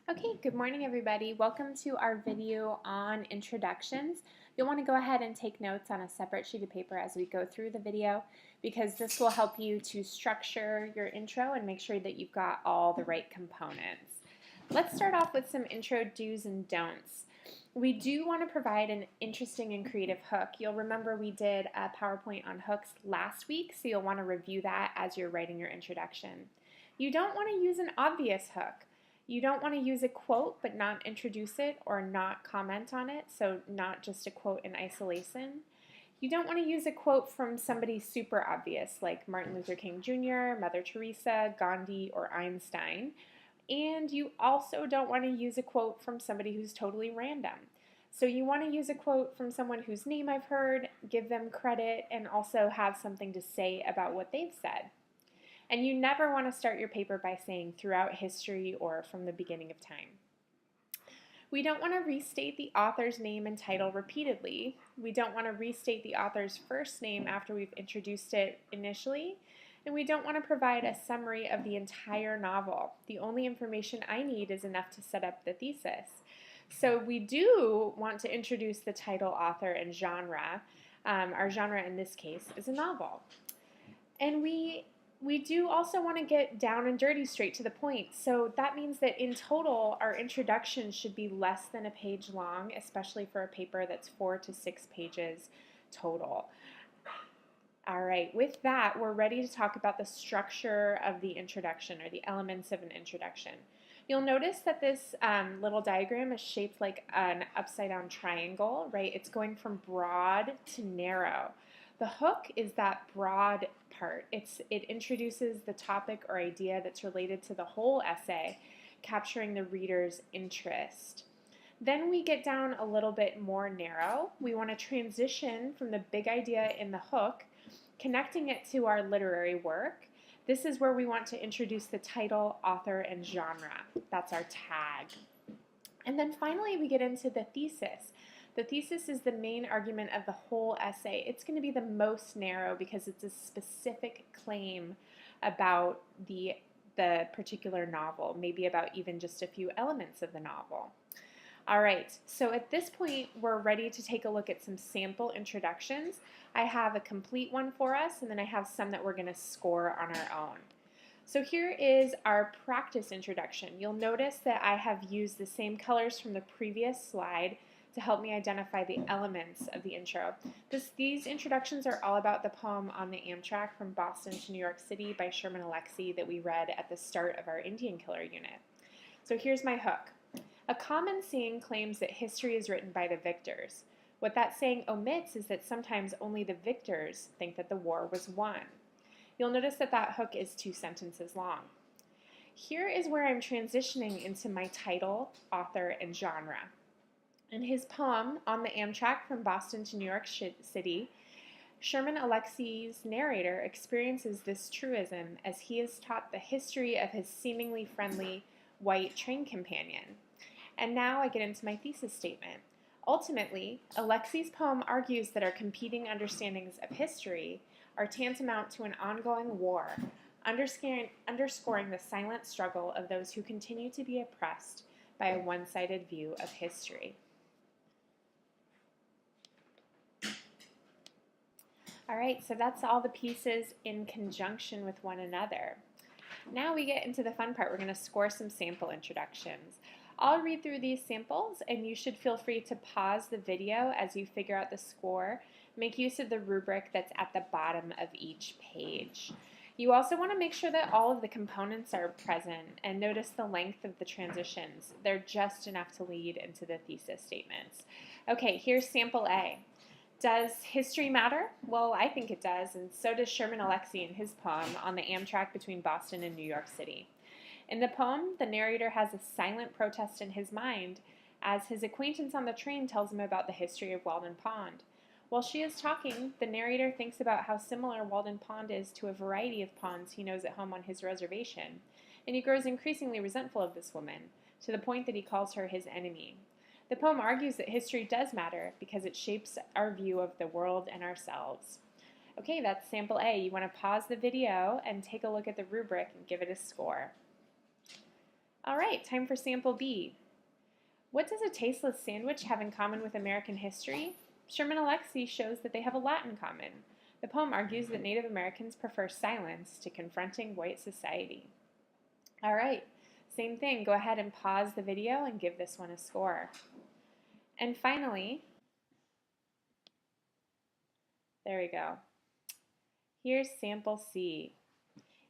Okay, good morning everybody. Welcome to our video on introductions. You'll want to go ahead and take notes on a separate sheet of paper as we go through the video because this will help you to structure your intro and make sure that you've got all the right components. Let's start off with some intro do's and don'ts. We do want to provide an interesting and creative hook. You'll remember we did a PowerPoint on hooks last week, so you'll want to review that as you're writing your introduction. You don't want to use an obvious hook. You don't want to use a quote but not introduce it or not comment on it, so not just a quote in isolation. You don't want to use a quote from somebody super obvious like Martin Luther King Jr., Mother Teresa, Gandhi, or Einstein. And you also don't want to use a quote from somebody who's totally random. So you want to use a quote from someone whose name I've heard, give them credit, and also have something to say about what they've said. And you never want to start your paper by saying throughout history or from the beginning of time. We don't want to restate the author's name and title repeatedly. We don't want to restate the author's first name after we've introduced it initially. And we don't want to provide a summary of the entire novel. The only information I need is enough to set up the thesis. So we do want to introduce the title, author, and genre. Our genre in this case is a novel. And we do also want to get down and dirty, straight to the point. So that means that in total, our introduction should be less than a page long, especially for a paper that's 4 to 6 pages total. All right, with that, we're ready to talk about the structure of the introduction or the elements of an introduction. You'll notice that this little diagram is shaped like an upside-down triangle, right? It's going from broad to narrow. The hook is that broad part. It introduces the topic or idea that's related to the whole essay, capturing the reader's interest. Then we get down a little bit more narrow. We want to transition from the big idea in the hook, connecting it to our literary work. This is where we want to introduce the title, author, and genre. That's our tag. And then finally we get into the thesis. The thesis is the main argument of the whole essay. It's going to be the most narrow because it's a specific claim about the particular novel, maybe about even just a few elements of the novel. All right, so at this point, we're ready to take a look at some sample introductions. I have a complete one for us, and then I have some that we're going to score on our own. So here is our practice introduction. You'll notice that I have used the same colors from the previous slide to help me identify the elements of the intro. These introductions are all about the poem On the Amtrak from Boston to New York City by Sherman Alexie that we read at the start of our Indian Killer unit. So here's my hook. A common saying claims that history is written by the victors. What that saying omits is that sometimes only the victors think that the war was won. You'll notice that that hook is 2 sentences long. Here is where I'm transitioning into my title, author, and genre. In his poem, On the Amtrak from Boston to New York City, Sherman Alexie's narrator experiences this truism as he is taught the history of his seemingly friendly white train companion. And now I get into my thesis statement. Ultimately, Alexie's poem argues that our competing understandings of history are tantamount to an ongoing war, underscoring the silent struggle of those who continue to be oppressed by a one-sided view of history. All right, so that's all the pieces in conjunction with one another. Now we get into the fun part. We're going to score some sample introductions. I'll read through these samples, and you should feel free to pause the video as you figure out the score. Make use of the rubric that's at the bottom of each page. You also want to make sure that all of the components are present, and notice the length of the transitions. They're just enough to lead into the thesis statements. Okay, here's sample A. Does history matter? Well, I think it does, and so does Sherman Alexie in his poem On the Amtrak between Boston and New York City. In the poem, the narrator has a silent protest in his mind as his acquaintance on the train tells him about the history of Walden Pond. While she is talking, the narrator thinks about how similar Walden Pond is to a variety of ponds he knows at home on his reservation, and he grows increasingly resentful of this woman, to the point that he calls her his enemy. The poem argues that history does matter because it shapes our view of the world and ourselves. Okay, that's sample A. You want to pause the video and take a look at the rubric and give it a score. All right, time for sample B. What does a tasteless sandwich have in common with American history? Sherman Alexie shows that they have a lot in common. The poem argues that Native Americans prefer silence to confronting white society. All right, same thing. Go ahead and pause the video and give this one a score. And finally, there we go. Here's sample C.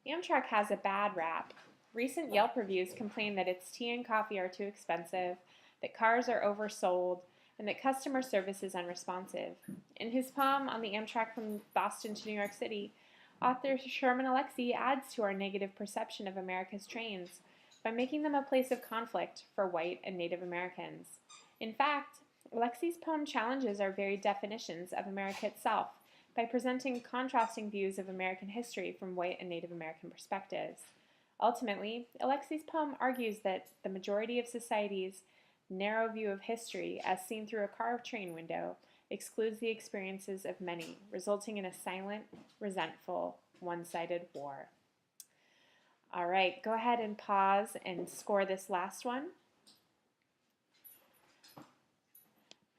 Amtrak has a bad rap. Recent Yelp reviews complain that its tea and coffee are too expensive, that cars are oversold, and that customer service is unresponsive. In his poem on the Amtrak from Boston to New York City, author Sherman Alexie adds to our negative perception of America's trains by making them a place of conflict for white and Native Americans. In fact, Alexie's poem challenges our very definitions of America itself by presenting contrasting views of American history from white and Native American perspectives. Ultimately, Alexie's poem argues that the majority of society's narrow view of history, as seen through a car train window, excludes the experiences of many, resulting in a silent, resentful, one-sided war. All right, go ahead and pause and score this last one.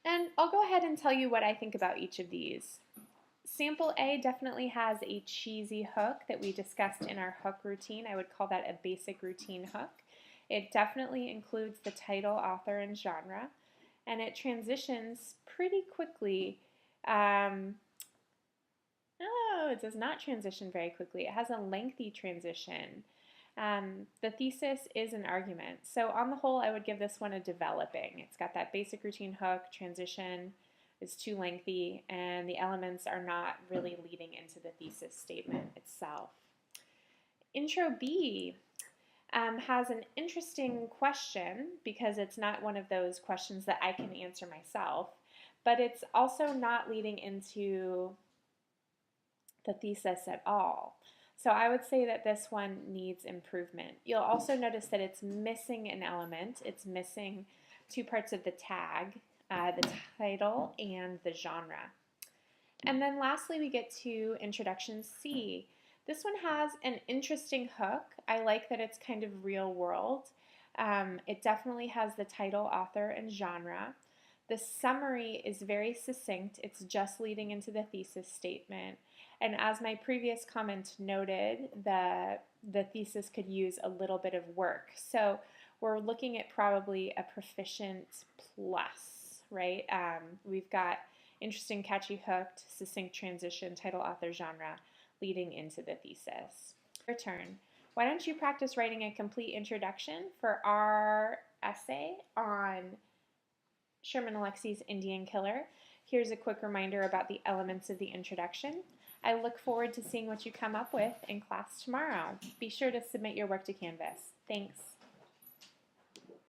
And I'll go ahead and tell you what I think about each of these. Sample A definitely has a cheesy hook that we discussed in our hook routine. I would call that a basic routine hook. It definitely includes the title, author, and genre, and it transitions pretty quickly. No, it does not transition very quickly. It has a lengthy transition. The thesis is an argument. So on the whole, I would give this one a developing. It's got that basic routine hook, transition is too lengthy, and the elements are not really leading into the thesis statement itself. Intro B has an interesting question because it's not one of those questions that I can answer myself, but it's also not leading into the thesis at all. So I would say that this one needs improvement. You'll also notice that it's missing an element. It's missing two parts of the tag, the title and the genre. And then lastly, we get to Introduction C. This one has an interesting hook. I like that it's kind of real world. It definitely has the title, author, and genre. The summary is very succinct. It's just leading into the thesis statement. And as my previous comment noted, the thesis could use a little bit of work. So we're looking at probably a proficient plus, right? We've got interesting, catchy, hooked, succinct transition, title, author, genre, leading into the thesis. Your turn. Why don't you practice writing a complete introduction for our essay on Sherman Alexie's Indian Killer. Here's a quick reminder about the elements of the introduction. I look forward to seeing what you come up with in class tomorrow. Be sure to submit your work to Canvas. Thanks.